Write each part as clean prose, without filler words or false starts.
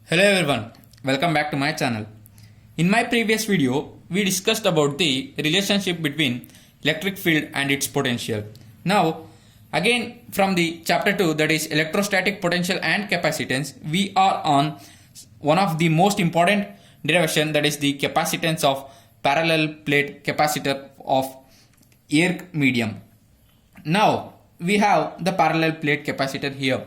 Hello everyone, welcome back to my channel. In my previous video, we discussed about the relationship between electric field and its potential. Now, again from the chapter 2, that is electrostatic potential and capacitance, we are on one of the most important derivation, that is the capacitance of parallel plate capacitor of air medium. Now, we have the parallel plate capacitor here.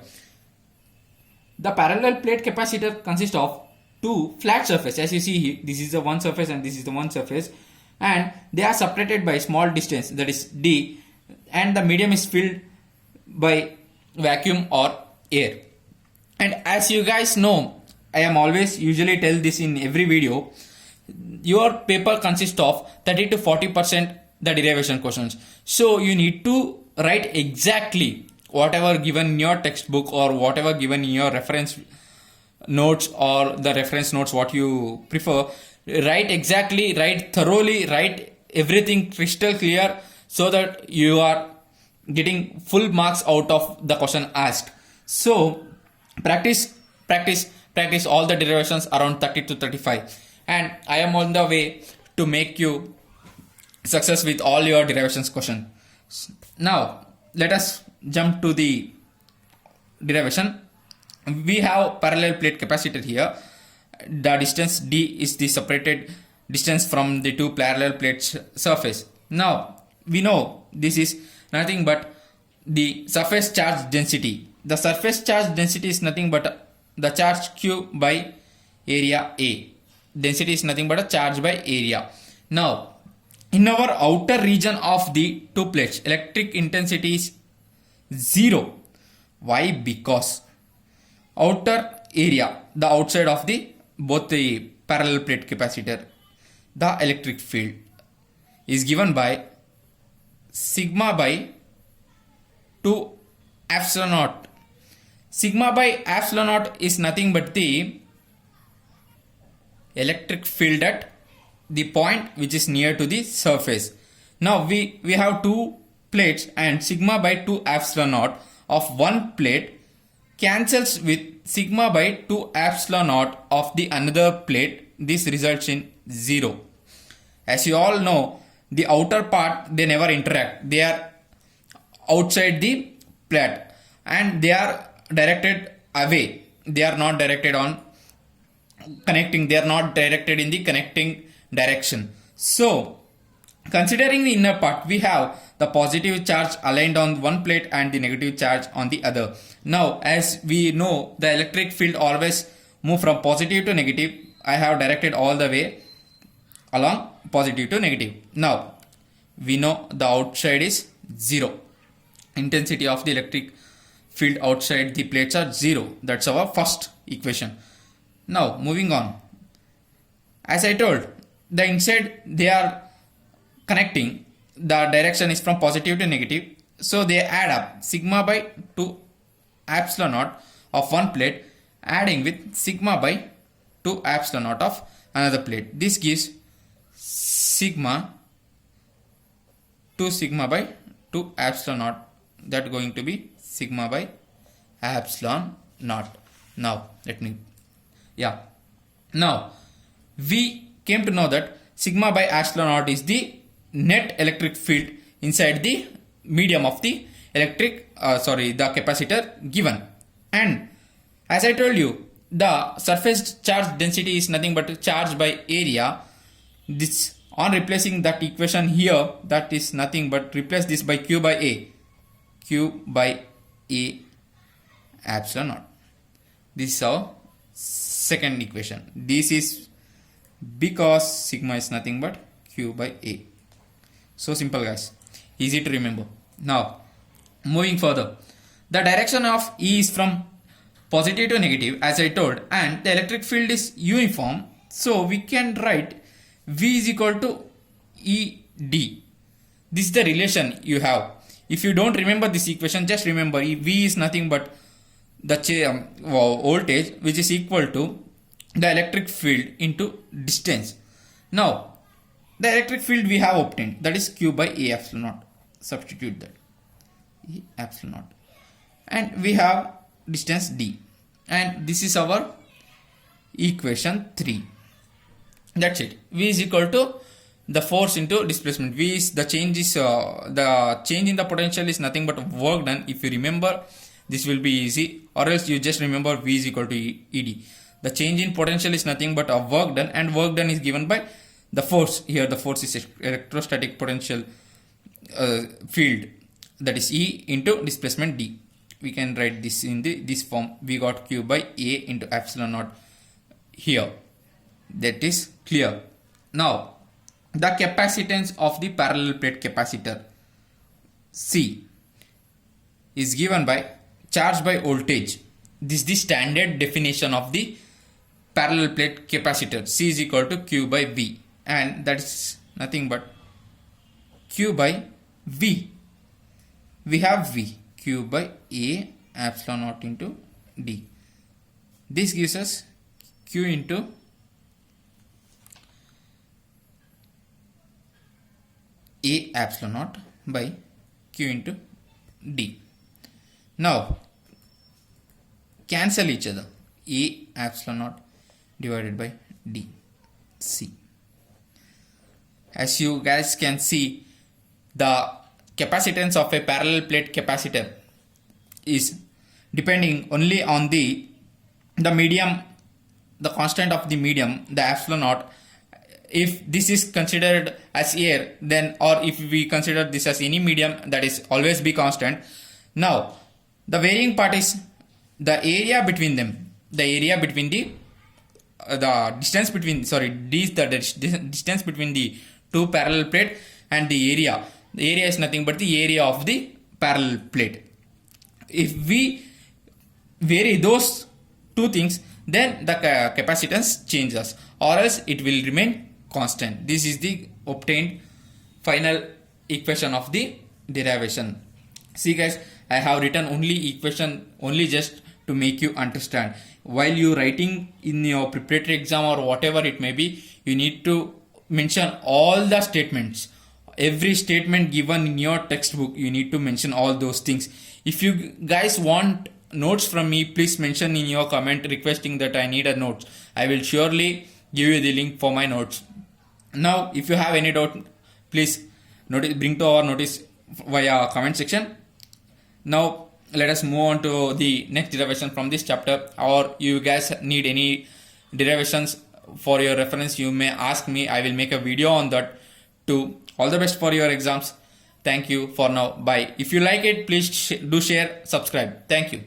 The parallel plate capacitor consists of two flat surfaces. As you see here, this is the one surface and this is the one surface, and they are separated by small distance, that is d, and the medium is filled by vacuum or air. And as you guys know, I am always usually tell this in every video, your paper consists of 30 to 40% the derivation questions. So you need to write exactly whatever given in your textbook or whatever given in your reference notes or the reference notes, what you prefer. Write exactly, write thoroughly, write everything crystal clear so that you are getting full marks out of the question asked. So practice all the derivations around 30 to 35, and I am on the way to make you success with all your derivations question. Now let us jump to the derivation. We have parallel plate capacitor here. The distance d is the separated distance from the two parallel plates surface. Now we know this is nothing but the surface charge density. The surface charge density is nothing but the charge q by area A. Density is nothing but a charge by area. Now in our outer region of the two plates, electric intensity is 0. Why? Because outer area, the outside of the both the parallel plate capacitor, the electric field is given by sigma by 2 epsilon naught. Sigma by epsilon naught is nothing but the electric field at the point which is near to the surface. Now we have two plates, and sigma by 2 epsilon naught of one plate cancels with sigma by 2 epsilon naught of the another plate. This results in 0. As you all know, the outer part, they never interact. They are outside the plate and they are directed away. They are not directed on connecting. They are not directed in the connecting direction. So considering the inner part, we have the positive charge aligned on one plate and the negative charge on the other. Now as we know, the electric field always move from positive to negative. I have directed all the way along positive to negative. Now we know the outside is 0. Intensity of the electric field outside the plates are 0. That's our first equation. Now moving on, as I told, the inside they are connecting, the direction is from positive to negative, so they add up sigma by 2 epsilon naught of one plate adding with sigma by 2 epsilon naught of another plate. This gives sigma by 2 epsilon naught, that going to be sigma by epsilon naught. Now now we came to know that sigma by epsilon naught is the net electric field inside the medium of the the capacitor given. And as I told you, the surface charge density is nothing but charge by area. This, on replacing that equation here, that is nothing but replace this by q by a epsilon naught. This is our second equation. This is because sigma is nothing but q by a. So simple guys, easy to remember. Now moving further, the direction of E is from positive to negative as I told, and the electric field is uniform, so we can write V is equal to ED. This is the relation you have. If you don't remember this equation, just remember V is nothing but the voltage which is equal to the electric field into distance. Now the electric field we have obtained, that is q by a epsilon naught. Substitute that E epsilon naught, and we have distance d, and this is our equation 3. That's it. V is equal to the force into displacement. V is the change in the potential is nothing but work done. If you remember, this will be easy, or else you just remember V is equal to Ed. The change in potential is nothing but a work done, and work done is given by the force. Here the force is electrostatic potential field, that is E into displacement D. We can write this in this form. We got Q by A into epsilon naught here. That is clear. Now the capacitance of the parallel plate capacitor C is given by charge by voltage. This is the standard definition of the parallel plate capacitor. C is equal to Q by V, and that is nothing but Q by V. We have V, Q by A epsilon naught into D. This gives us Q into A epsilon naught by Q into D. Now cancel each other. A epsilon naught divided by D. C. As you guys can see, the capacitance of a parallel plate capacitor is depending only on the medium, the constant of the medium, the epsilon naught. If this is considered as air, then, or if we consider this as any medium, that is always be constant. Now the varying part is the area between them. The area between the distance between, sorry, D is the distance between the two parallel plate, and the area. The area is nothing but the area of the parallel plate. If we vary those two things, then the capacitance changes, or else it will remain constant. This is the obtained final equation of the derivation. See guys, I have written only equation only just to make you understand. While you writing in your preparatory exam or whatever it may be, you need to mention all the statements. Every statement given in your textbook, you need to mention all those things. If you guys want notes from me, please mention in your comment requesting that I need a notes. I will surely give you the link for my notes. Now if you have any doubt, please bring to our notice via comment section. Now let us move on to the next derivation from this chapter, or you guys need any derivations for your reference, you may ask me. I will make a video on that too. All the best for your exams. Thank you for now. Bye. If you like it, please do share, subscribe. Thank you.